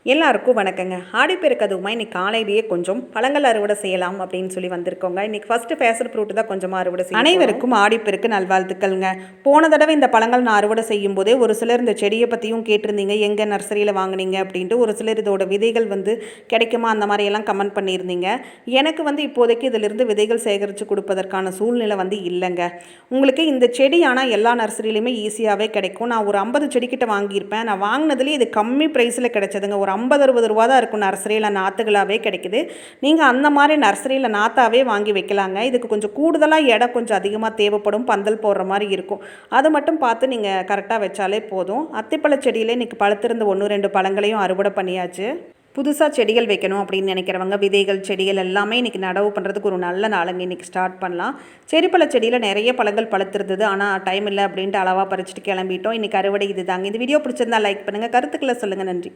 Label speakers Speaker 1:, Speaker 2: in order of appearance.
Speaker 1: எல்லாருக்கும் வணக்கங்க. ஆடிப்பெருக்கு அதுவுமா இன்னைக்கு காலையிலேயே கொஞ்சம் பழங்கள் அறுவடை செய்யலாம் அப்படின்னு சொல்லி வந்திருக்கோங்க. இன்னைக்கு ஃபர்ஸ்ட் பேஷன் ஃப்ரூட் தான் கொஞ்சமாக அறுவடை செய்யும். அனைவருக்கும் ஆடிப்பெருக்கு நல்வாழ்த்துக்கள்ங்க. போன தடவை இந்த பழங்கள் நான் அறுவடை செய்யும் போதே ஒரு சிலர் இந்த செடியை பற்றியும் கேட்டிருந்தீங்க, எங்கே நர்சரியில் வாங்கினீங்க அப்படின்ட்டு. ஒரு சிலர் இதோட விதைகள் கிடைக்குமா அந்த மாதிரியெல்லாம் கமெண்ட் பண்ணியிருந்தீங்க. எனக்கு இப்போதைக்கு இதிலிருந்து விதைகள் சேகரித்து கொடுப்பதற்கான சூழ்நிலை இல்லைங்க. உங்களுக்கு இந்த செடி ஆனால் எல்லா நர்சரியிலையுமே ஈஸியாகவே கிடைக்கும். நான் ஒரு 50 செடிக்கிட்ட வாங்கியிருப்பேன். நான் வாங்கினதுலேயே இது கம்மி ப்ரைஸில் கிடைச்சதுங்க. ஒரு 50-60 ரூபா தான் இருக்கும். நர்சரியில் நாற்றுகளாகவே கிடைக்குது. நீங்கள் அந்த மாதிரி நர்சரியில் நாற்றாவே வாங்கி வைக்கலாங்க. இதுக்கு கொஞ்சம் கூடுதலாக இடம் கொஞ்சம் அதிகமாக தேவைப்படும். பந்தல் போடுற மாதிரி இருக்கும். அது மட்டும் பார்த்து நீங்கள் கரெக்டாக வச்சாலே போதும். அத்திப்பழ செடியிலே இன்றைக்கி பழுத்திருந்த 1-2 பழங்களையும் அறுவடை பண்ணியாச்சு. புதுசாக செடிகள் வைக்கணும் அப்படின்னு நினைக்கிறவங்க விதைகள் செடிகள் எல்லாமே இன்றைக்கி நடவு பண்ணுறதுக்கு ஒரு நல்ல நாளுங்க. இன்றைக்கி ஸ்டார்ட் பண்ணலாம். செடிப்பழ செடியில் நிறைய பழங்கள் பழுத்திருந்தது. ஆனால் டைம் இல்லை அப்படின்ட்டு அளவாக பறிச்சுட்டு கிளம்பிட்டோம். இன்றைக்கி அறுவடை இது தாங்க. இந்த வீடியோ பிடிச்சிருந்தா லைக் பண்ணுங்கள், கருத்துக்களை சொல்லுங்கள். நன்றி.